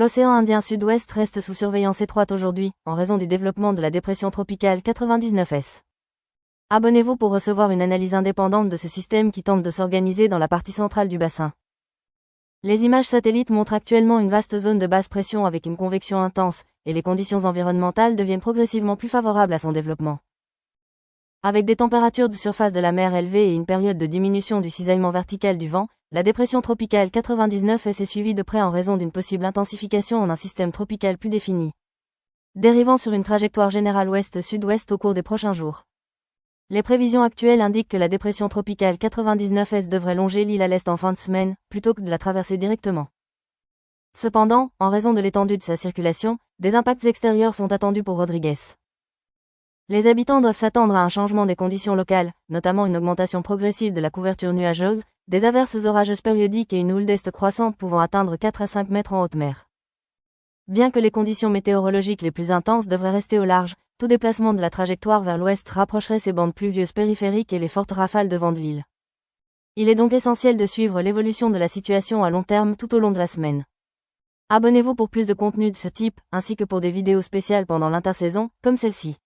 L'océan Indien Sud-Ouest reste sous surveillance étroite aujourd'hui, en raison du développement de la dépression tropicale 99S. Abonnez-vous pour recevoir une analyse indépendante de ce système qui tente de s'organiser dans la partie centrale du bassin. Les images satellites montrent actuellement une vaste zone de basse pression avec une convection intense, et les conditions environnementales deviennent progressivement plus favorables à son développement. Avec des températures de surface de la mer élevées et une période de diminution du cisaillement vertical du vent, la dépression tropicale 99S est suivie de près en raison d'une possible intensification en un système tropical plus défini, dérivant sur une trajectoire générale ouest-sud-ouest au cours des prochains jours. Les prévisions actuelles indiquent que la dépression tropicale 99S devrait longer l'île à l'est en fin de semaine, plutôt que de la traverser directement. Cependant, en raison de l'étendue de sa circulation, des impacts extérieurs sont attendus pour Rodrigues. Les habitants doivent s'attendre à un changement des conditions locales, notamment une augmentation progressive de la couverture nuageuse, des averses orageuses périodiques et une houle d'est croissante pouvant atteindre 4 à 5 mètres en haute mer. Bien que les conditions météorologiques les plus intenses devraient rester au large, tout déplacement de la trajectoire vers l'ouest rapprocherait ces bandes pluvieuses périphériques et les fortes rafales de vent de l'île. Il est donc essentiel de suivre l'évolution de la situation à long terme tout au long de la semaine. Abonnez-vous pour plus de contenu de ce type, ainsi que pour des vidéos spéciales pendant l'intersaison, comme celle-ci.